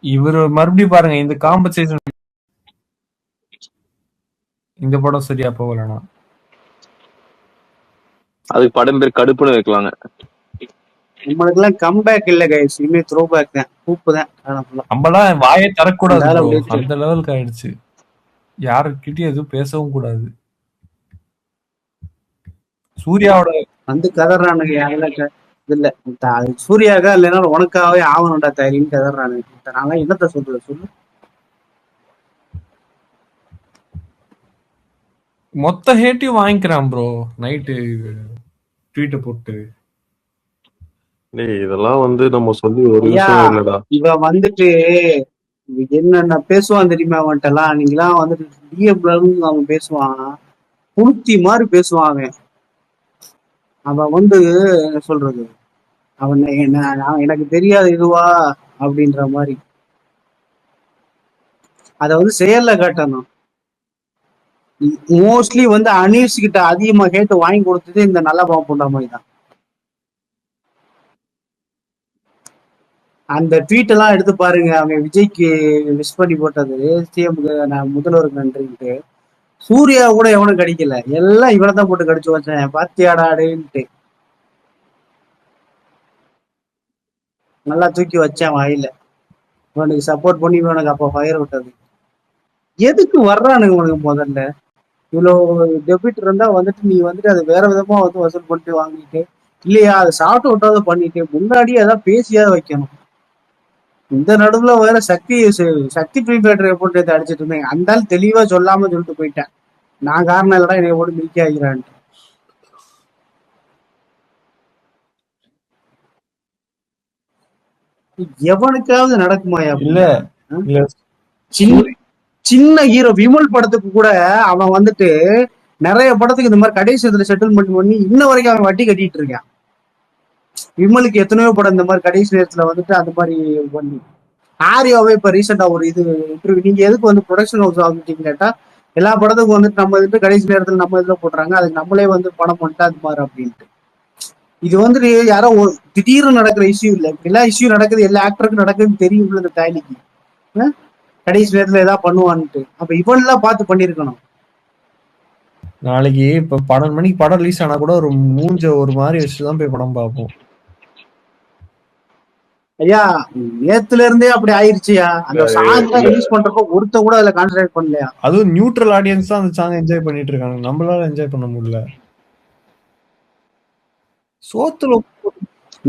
இவரு மறுபடியும் பாருங்க, இந்த காம்பன்சேஷன் இந்த படம் சரியா போகலனா அதுக்கு படம் பேர் கடுப்புன்னு வைக்கலாங்க. நம்மளுக்கு எல்லாம் கம்பேக் இல்ல கைஸ், இனிமே த்ரோ பேக் தான், கூப்பு தான். நம்மளாம் வாயை தரக்கூடாது bro. அந்த லெவலுக்கு ஆயிடுச்சு. யாருக்கிட்டயும் எதுவும் பேசவும் கூடாது. சூர்யாவோட வந்து கதறானுங்க. இல்ல சூர்யாக்கா இல்லைன்னா உனக்காவே ஆகணும்டா தயாரின்னு கதறானுங்க. நான் என்னத்த சொல்றது சொல்லு. மொத்த ஹேட்டையும் வாங்கிக்கிறான் ப்ரோ. நைட்டு ட்வீட்டை போட்டு இதெல்லாம் வந்து நம்ம சொல்லி ஒரு ஐயா, விஷயம் இல்லடா. இவன் வந்துட்டு என்னென்ன பேசுவான் தெரியுமா? அவன்கிட்ட எல்லாம் நீங்களாம் வந்துட்டு டிஎம்ல அவன் பேசுவான், புளுத்தி மாதிரி பேசுவான் அவன். அவன் வந்து என்ன சொல்றது, அவன் எனக்கு தெரியாது இதுவா அப்படின்ற மாதிரி. அத வந்து செயல்ல காட்டணும். மோஸ்ட்லி வந்து அனீஸ் கிட்ட அதிகமா கேட்டு வாங்கி கொடுத்தது இந்த நல்ல பாவம் போன்ற மாதிரி தான். அந்த ட்வீட் எல்லாம் எடுத்து பாருங்க. அவன் விஜய்க்கு மிஸ் பண்ணி போட்டது, சிஎம்க்கு நான் முதல்வருக்கு நன்றின்ட்டு. சூர்யா கூட எவனும் கடிக்கல, எல்லாம் இவனை தான் போட்டு கடிச்சு வச்சேன். பாத்தியாடாடுன்ட்டு நல்லா தூக்கி வச்சேன் வாயில. இவனுக்கு சப்போர்ட் பண்ணி இவனுக்கு அப்ப ஃபயர் விட்டது. எதுக்கு வர்றானுங்க உனக்கு? முதல்ல இவ்வளவு டெபிட் இருந்தா வந்துட்டு நீ வந்துட்டு அது வேற விதமா வந்து வசூல் பண்ணிட்டு வாங்கிட்டு இல்லையா, அதை சாப்பிட்டு விட்டாத பண்ணிட்டு முன்னாடியே அதான் பேசியாவது வைக்கணும். இந்த நடுவுல வேற சக்தி ப்ரீ பேட்டரை போட்டு அடிச்சிட்டு இருந்தேன். அந்த ஆள் தெளிவா சொல்லாம சொல்லிட்டு போயிட்டேன், நான் காரணம் இல்லடா என்னை போட்டு மில்கி ஆகிறான்ட்டு. எவனுக்காவது நடக்குமாயா? இல்ல சின்ன ஹீரோ விமல் படத்துக்கு கூட அவன் வந்துட்டு நிறைய படத்துக்கு இந்த மாதிரி கடைசி இடத்துல செட்டில்மெண்ட் பண்ணி இன்ன வரைக்கும் அவன் வட்டி கட்டிட்டு இருக்கான். விமலுக்கு எத்தனையோ படம் இந்த மாதிரி கடைசி நேரத்துல வந்துட்டு அந்த மாதிரி பண்ணி. ஆரியாவே இப்ப ரீசெண்டா ஒரு இது இன்டர்வியூ, நீங்க எதுக்கு வந்து ப்ரொடக்ஷன் ஹவுஸ் ஆகிட்டீங்க கேட்டா, எல்லா படத்துக்கும் வந்துட்டு நம்ம வந்துட்டு கடைசி நேரத்துல நம்ம இதுல போடுறாங்க, அதுக்கு நம்மளே வந்து படம் பண்ணிட்டா அது மாதிரி அப்படின்ட்டு. இது வந்துட்டு யாரோ திடீர்னு நடக்கிற இஷ்யூ இல்லை. எல்லா இஷ்யூ நடக்குது, எல்லா ஆக்டருக்கும் நடக்குதுன்னு தெரியும் இந்த தாலிக்கு. கடைசி நேரத்துல ஏதாவது பண்ணுவான்ட்டு. அப்ப இவன்லாம் பார்த்து பண்ணிருக்கணும். நாளைக்கு இப்ப 12 மணிக்கு படம் ரிலீஸ் ஆனா கூட ஒரு மூஞ்ச ஒரு மாதிரி வச்சுதான் போய் படம் பார்ப்போம். ஐயா நேத்துல இருந்தே அப்படி ஆயிருச்சுயா. அந்த சாங் ரிலீஸ் பண்றப்போ ஒருத்த கூட அதுல கான்சன்ட்ரேட் பண்ணலையா? அதுவும் நியூட்ரல் ஆடியன்ஸ் தான் அந்த சாங் என்ஜாய் பண்ணிட்டு இருக்காங்க, நம்மளால என்ஜாய் பண்ண முடியல. சோத்துல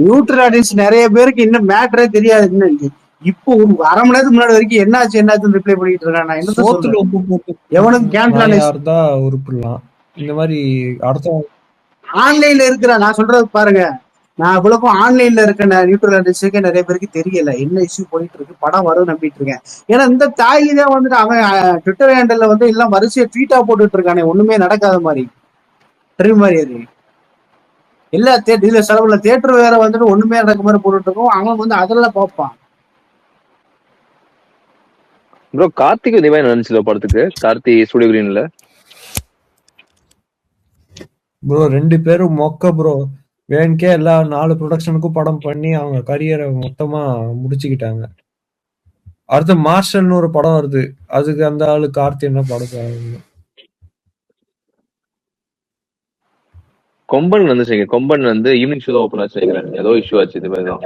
நியூட்ரல் ஆடியன்ஸ் நிறைய பேருக்கு இன்னும் மேட்டரே தெரியாது. இன்னும் இப்போ ஒரு அரை மணி நேரத்துக்கு முன்னாடி வரைக்கும் என்னாச்சுன்னு ரிப்ளை பண்ணிட்டு இருக்கான். நான் என்ன சோத்துல உப்பு போட்டு எவனுக்கு கேன்சல் தான் உருப்பிடலாம். இந்த மாதிரி அடுத்த ஆன்லைன்ல இருக்கிற நான் சொல்றது பாருங்க, நான் இவ்வளவுக்கும் ஆன்லைன்ல இருக்க நியூட்ரல் ஆடியன்ஸுக்கே நிறைய பேருக்கு தெரியல என்ன இஷ்யூ போயிட்டு இருக்கு. படம் வரும் நம்பிட்டு இருக்கேன். ஏன்னா இந்த தாயி தான் வந்துட்டு அவன் ட்விட்டர் ஹேண்டல்ல வந்து எல்லாம் வரிசையா ட்வீட்டா போட்டுட்டு இருக்கானே, ஒண்ணுமே நடக்காத மாதிரி ட்ரீம் மாதிரி. அது இல்ல இதுல செலவுல தியேட்டர் வேற வந்துட்டு ஒண்ணுமே நடக்க மாதிரி போட்டுட்டு இருக்கோம். அவன் வந்து அதெல்லாம் பார்ப்பான். ப்ரோ கார்த்திக் இந்த மாதிரி நடந்துச்சு படத்துக்கு, கார்த்தி ஸ்டுடியோ கிரீன்ல. ப்ரோ 2 பேரும் மொக்க ப்ரோ. வேணுக்கே எல்லா 4 ப்ரொடக்ஷனுக்கும் படம் பண்ணி அவங்க கரியரை மொத்தமா முடிச்சுக்கிட்டாங்க. அடுத்து மார்ஷல்னு ஒரு படம் வருது. அதுக்கு அந்த ஆளு கார்த்தி என்ன படம் பாருங்க. கொம்பன் வந்து கொம்பன் வந்து ஈவினிங் ஷோ ஓப்பன் ஆச்சு நினைக்கிறேன். ஏதோ இஷ்யூ ஆச்சு இது மாதிரி தான்.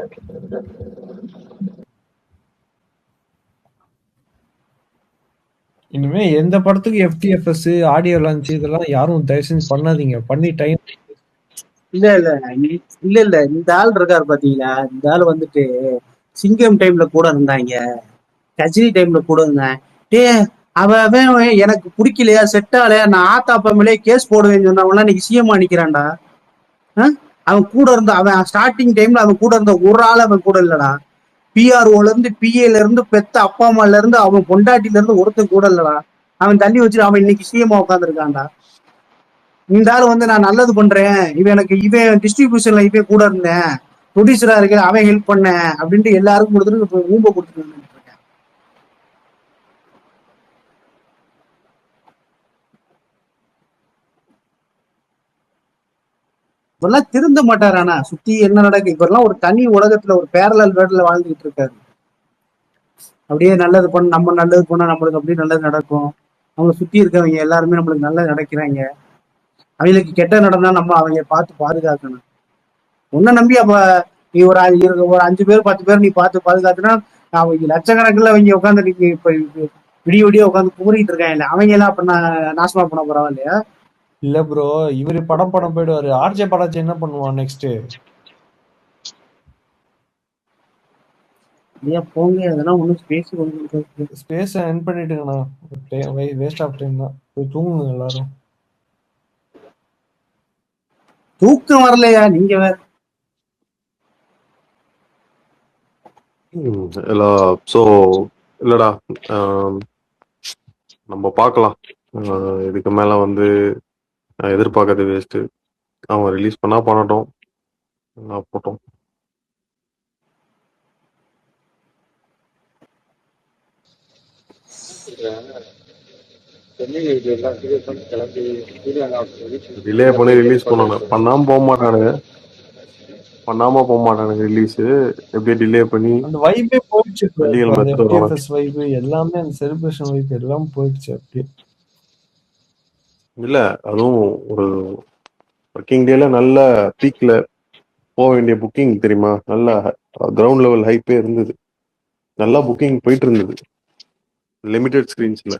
இனிமே எந்த படத்துக்கு FTFS ஆடியோ லான்ச் இதெல்லாம் யாரும் தயவு செஞ்சு பண்ணாதீங்க. பண்ணி டைம் இல்ல இல்ல இல்ல இல்ல இந்த ஆள் இருக்காரு பாத்தீங்களா, இந்த ஆள் வந்துட்டு சிங்கம் டைம்ல கூட இருந்தாங்க, கஜினி டைம்ல கூட இருந்தேன். டே அவன் எனக்கு பிடிக்கலையா, செட் ஆகலையா, நான் ஆத்தா அப்பா மேலே கேஸ் போடுவேன்னு சொன்னவன்லாம் இன்னைக்கு சிஎம் நிக்கிறான்டா. அவன் கூட இருந்த அவன் ஸ்டார்டிங் டைம்ல அவன் கூட இருந்த ஒரு ஆள் அவன் கூட இல்லடா. பிஆர்ஓல இருந்து பிஏல இருந்து பெத்த அப்பா அம்மால இருந்து அவன் பொண்டாட்டில இருந்து ஒருத்தன் கூட இல்லடா. அவன் தள்ளி வச்சுட்டு அவன் இன்னைக்கு சிஎம் உட்காந்துருக்கான்டா. இந்த ஆள் வந்து நான் நல்லது பண்றேன், இவன் டிஸ்ட்ரிபியூஷன்ல இவன் கூட இருந்தேன், ப்ரொடியூசரா இருக்க அவன் ஹெல்ப் பண்ணேன் அப்படின்ட்டு எல்லாருக்கும் கொடுத்துட்டு இப்ப ஊம்ப கொடுத்துட்டு இருக்கேன். இப்பெல்லாம் திருந்த மாட்டாரானா, சுத்தி என்ன நடக்கு இப்பெல்லாம் ஒரு தனி உலகத்துல ஒரு பேரலல் வேர்ல்ட்ல வாழ்ந்துகிட்டு இருக்காரு. அப்படியே நல்லது பண்ண நம்ம நல்லது பண்ணா நம்மளுக்கு அப்படியே நல்லது நடக்கும், அவங்க சுத்தி இருக்கவங்க எல்லாருமே நம்மளுக்கு நல்லது நடக்கிறாங்க, அவங்களுக்கு கெட்ட நடந்தா நம்ம அவங்க பார்த்து பாதுகாக்கணும். உன்னை நம்பி அப்ப நீ ஒரு 5 பேர் 10 பேர் நீ பார்த்து பாதுகாத்துனா அவங்க லட்சக்கணக்கில் அவங்க உட்காந்து நீங்க இப்ப விடிய விடிய உட்காந்து கூறிட்டு இருக்காங்க, அவங்க எல்லாம் அப்ப நாசமா பண்ண போறவா இல்லையா? இல்ல ப்ரோ, இவரு படம் போயிடுவாரு. ஆர்ஜே படாச்சு என்ன பண்ணுவான் நெக்ஸ்ட்? ஐயா போங்க, அதெல்லாம் ஒன்றும் ஸ்பேஸ் என் பண்ணிட்டுங்கண்ணா. வேஸ்ட் ஆஃப் டைம் தான். போய் தூங்குங்க எல்லாரும். தூக்கம் வரலையா நீங்க வேற? ஸோ இல்லடா, நம்ம பார்க்கலாம். இதுக்கு மேல வந்து எதிர்பார்க்கறது வேஸ்ட்டு. அவன் ரிலீஸ் பண்ணா பண்ணட்டும், போட்டோம். டிலே பண்ணி ரிலீஸ் பண்ணணும். பண்ணாம போக மாட்டானுங்க ரிலீஸ். எப்படியே டிலே பண்ணி அந்த வைபே போயிடுச்சு. வெள்ளிக்கிழமை FTFS வைப் எல்லாமே, அந்த செலிப்ரேஷன் வைப் எல்லாம் போயிடுச்சு அப்படியே. இல்ல அதுவும் ஒரு ஒர்க்கிங் டேல நல்ல பீக்ல போக வேண்டிய புக்கிங் தெரியுமா, நல்ல கிரவுண்ட் லெவல் ஹைப்பே இருந்தது, நல்லா புக்கிங் போயிட்டு இருந்தது. லிமிடெட் ஸ்கிரீன்ஸ்ல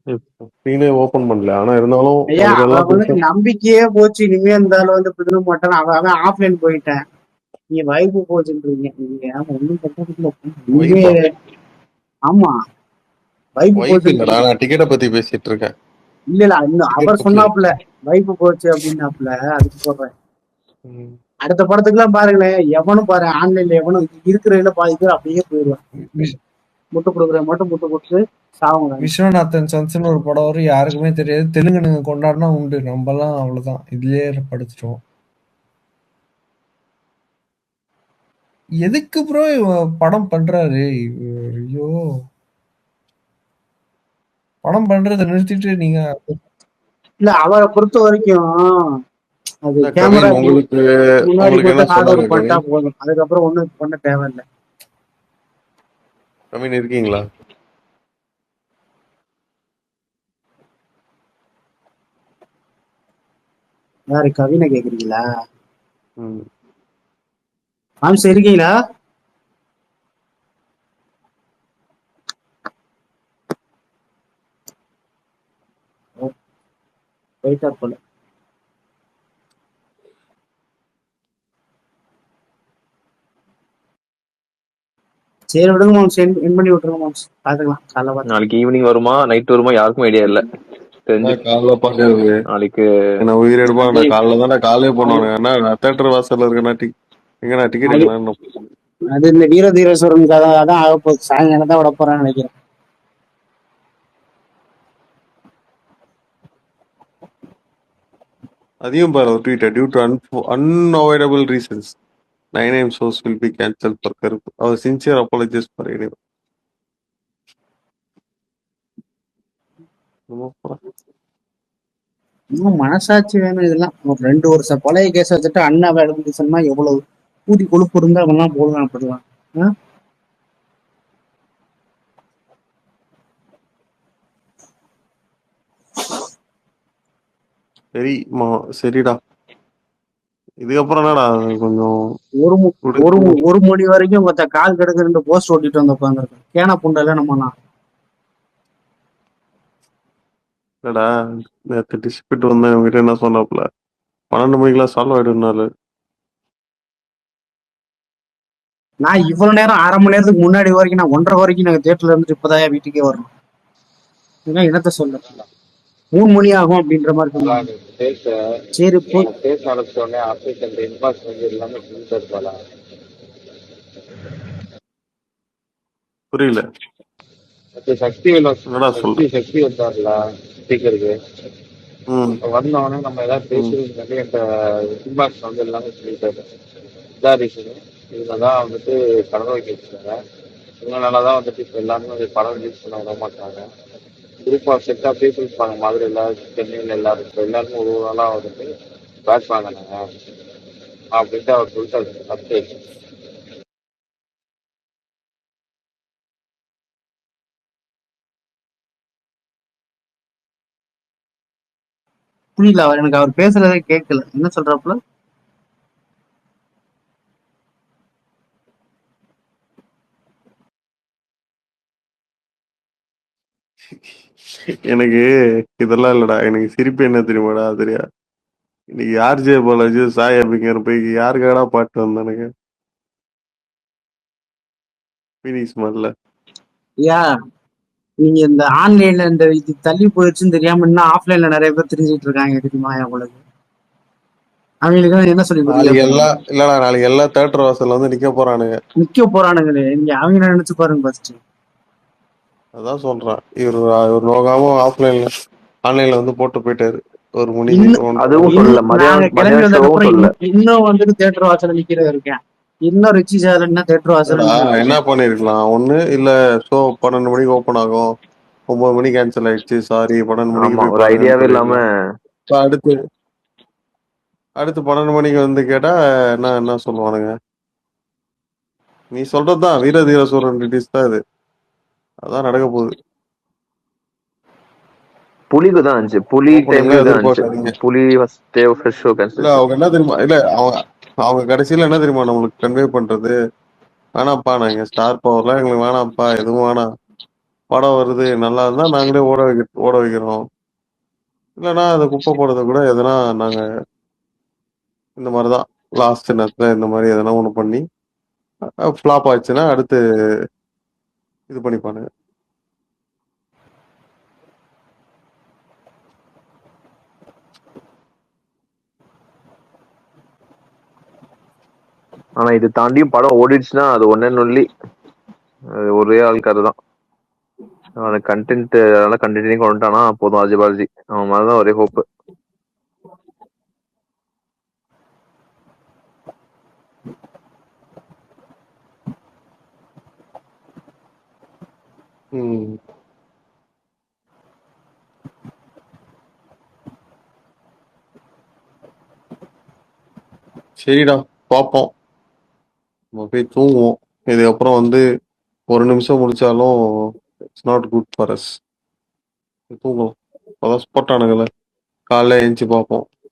ஸ்கிரீனே ஓபன் பண்ணல. ஆனா இருந்தாலும் நம்பிக்கையே போச்சு. இனிமே இருந்தாலும் வந்து புதுன மாட்டான், அவன் ஆஃப்லைன் போயிட்டேன், நீங்க வைப்பு போச்சுன்றீங்க. நீங்க ஒண்ணும் கட்டத்துல. ஆமா வைப்பு போச்சு. நான் டிக்கெட்டை பத்தி பேசிட்டு இருக்கேன். இல்ல இன்னும் அவர் சொன்னாப்புல வைப்பு போச்சு அப்படின்னாப்புல, அதுக்கு சொல்றேன். அடுத்த படத்துக்கு எல்லாம் பாருங்களேன், எவனும் பாரு ஆன்லைன்ல எவனும் இருக்கிறதுல பாதி பேர் அப்படியே போயிடுவான். முட்டு கொடுக்குற மட்டும் முட்டு கொடுத்து சாவுங்க. விஸ்வநாதன் சன்ஸ்னு ஒரு படம் வரும், யாருக்குமே தெரியாது. தெலுங்குனுங்க கொண்டாடினா உண்டு, நம்ம எல்லாம் அவ்வளவுதான் இதுலயே படுத்துட்டோம். எதுக்கு ப்ரோ படம் பண்றாரு? ஐயோ, படம் பண்றதை நிறுத்திட்டு நீங்க. இல்ல அவரை பொறுத்த வரைக்கும் அது கேமரா முன்னாடி மட்டும் ஹார்ட் ஒர்க் பண்ணிட்டா போதும், அதுக்கப்புறம் ஒண்ணும் பண்ண தேவையில்லை. கவின் இருக்கீங்களா? யாரு கவினை கேக்குறீங்களா? மாம்சம் இருக்கீங்களா? போயிட்டா போல. சரி விடுங்க மாம்ஸ், என் பண்ணி விட்டுருங்க மாம்ஸ், பாத்துக்கலாம் காலைல. நாளைக்கு ஈவினிங் வருமா நைட் வருமா யாருக்கும் ஐடியா இல்ல. காலைல பாக்குறது நாளைக்கு என்ன உயிர் எடுப்பான். காலைல தான் காலையே போனோம். தேட்டர் வாசல்ல இருக்கா எங்கண்ணா டிக்கெட் எடுக்கணும். அது இந்த வீர தீரேஸ்வரன் கதை அதான் ஆக போகுது. சாயங்காலம் தான் விட போறான்னு நினைக்கிறேன். அதையும் பாரு ஒரு tweet, due to unavoidable reasons 9am shows will be cancelled for கருப்பு. அவர் சின்சியர் apologies for anyone. இன்னும் மனசாட்சி வேணும் இதெல்லாம். ஒரு 2 வருஷம் பழைய கேஸ் வச்சுட்டு அண்ணாவை எடுத்து சொன்னா எவ்வளவு கூதி கொழுப்பு இருந்தா அவன்லாம் போடுவான் அப்படிலாம். ஆ? சரிடா. இதுக்கப்புறம் என்னடா கொஞ்சம் ஒரு ஒரு ஒரு மணி வரைக்கும் மொத்த கால் கிடக்கு 2 போஸ்ட் ஓட்டிட்டு வந்து உட்காந்துருக்கேன். கேன புண்டல நம்மனா இல்லடா, நேற்று டிஸ்பிட் வந்தேன் உங்ககிட்ட என்ன சொன்னாப்புல 12 மணிக்கெல்லாம் சால்வ் ஆயிடுனால. நான் இவ்வளவு நேரம் 1/2 மணி நேரத்துக்கு முன்னாடி வரைக்கும் நான் 1:30 வரைக்கும் நாங்க தியேட்டர்ல இருந்துட்டு இப்பதான் வீட்டுக்கே வரணும். இதெல்லாம் என்னத்த சொல்ல 3 மணி ஆகும் அப்படின்ற மாதிரி சொன்னாங்க. சரி புரியல என்னடா சொல்ற? வந்தவொடனே நம்ம ஏதாவது பேசுறதுக்கு சொல்லி அந்த இன்பாக்ஸ் வந்து எல்லாமே சொல்லிட்டாரு. இதான் ரீசனு, இவங்கதான் வந்துட்டு படம் வைக்க வச்சுருக்காங்க. இவங்களாலதான் வந்துட்டு இப்ப எல்லாருமே படம் ரிலீஸ் பண்ண விட மாட்டாங்க. Group of set of people இருப்பாங்க, மதுரையில சென்னையில எல்லாரும் இப்போ எல்லாருமே ஒரு நாளா வந்துட்டு பேட்ச் வாங்கினாங்க அப்படின்ட்டு அவர் சொல்லிட்டாரு. அப்டேட் புரியல, எனக்கு அவர் பேசுறதே கேட்கல. என்ன சொல்றாப்புல? எனக்கு இதெல்லாம் இல்லடா, எனக்கு சிரிப்பு என்ன தெரியுமாடா? தெரியா இன்னைக்கு ஆர்ஜே பாலாஜி சாய் அபிங்கர் போய் யாருக்காடா பாட்டு வந்தானுங்க பீனிக்ஸ் மாடல. யா நீங்க இந்த ஆன்லைன்ல இந்த இது தள்ளி போயிடுச்சுன்னு தெரியாம இன்னும் ஆஃப்லைன்ல நிறைய பேர் தெரிஞ்சுட்டு இருக்காங்க தெரியுமா உங்களுக்கு? அவங்களுக்கு என்ன சொல்லி நாளைக்கு எல்லாம் இல்லடா, நாளைக்கு எல்லாம் தேட்டர் வாசல்ல வந்து நிக்க போறானுங்களே. நீங்க அவங்க நினைச்சு பாருங்க ஃபர்ஸ்ட். அதான் சொல்றேன், இவர் நோகாம ஆன்லைன்ல வந்து போட்டு போயிட்டாரு. ஒரு மணி அதுவும் சொல்லல, மதியான ஷோவும் சொல்லல. இன்னும் வந்துட்டு தேட்டர் வாசல்ல நிக்கிறது இருக்கேன். இன்னும் ரிச்சி சார் என்ன தேட்டர் வாசல் என்ன பண்ணிருக்கலாம்? ஒண்ணு இல்ல, ஷோ 12 மணிக்கு ஓபன் ஆகும், 9 மணிக்கு கேன்சல் ஆயிடுச்சு, சாரி 12 மணிக்கு ஒரு ஐடியாவே இல்லாம அடுத்து 12 மணிக்கு வந்து கேட்டா என்ன சொல்லுவானுங்க? நீ சொல்றதுதான் வீர தீர சூரன் ரிலீஸ் தான் இது. அதான் நடக்க போகுது. புலிக்கு தான் இருந்துச்சு, புலி டைம்ல தான் இருந்துச்சு. புலி ஃபர்ஸ்ட் ஷோ கேன்சல். இல்ல அவங்க என்ன தெரியுமா, இல்ல அவங்க கடைசியில என்ன தெரியுமா நம்மளுக்கு கன்வே பண்றது? வேணாம்ப்பா, நாங்க ஸ்டார் பவர்லாம் எங்களுக்கு வேணாம்ப்பா, எதுவும் வேணாம், படம் வருது நல்லா இருந்தா நாங்களே ஓட வைக்கிறோம், இல்லைன்னா அதை குப்பை போடுறத கூட எதனா நாங்க இந்த மாதிரிதான் லாஸ்ட் நேரத்துல இந்த மாதிரி எதனா ஒண்ணு பண்ணி ஃபிளாப் ஆச்சுன்னா அடுத்து இது பண்ணிப்பானுங்க. ஆனா இது தாண்டியும் படம் ஓடிடுச்சுன்னா அது ஒன்னே ஒன்லி ஒரே ஆள்காரு தான். அந்த கண்டென்ட் அதனால கண்டென்ட்டையும் கொண்டுட்டானா போதும், அஜய் பாலாஜி அவன் மாதிரிதான் ஒரே ஹோப்பு. சரிடா, பார்ப்போம், நம்ம போய் தூங்குவோம். இதுக்கப்புறம் வந்து 1 நிமிஷம் முடிச்சாலும் it's not good for us. தூங்குவோம், அதான் ஸ்பாட்டானுங்கள காலைல எழுந்துச்சு பார்ப்போம்.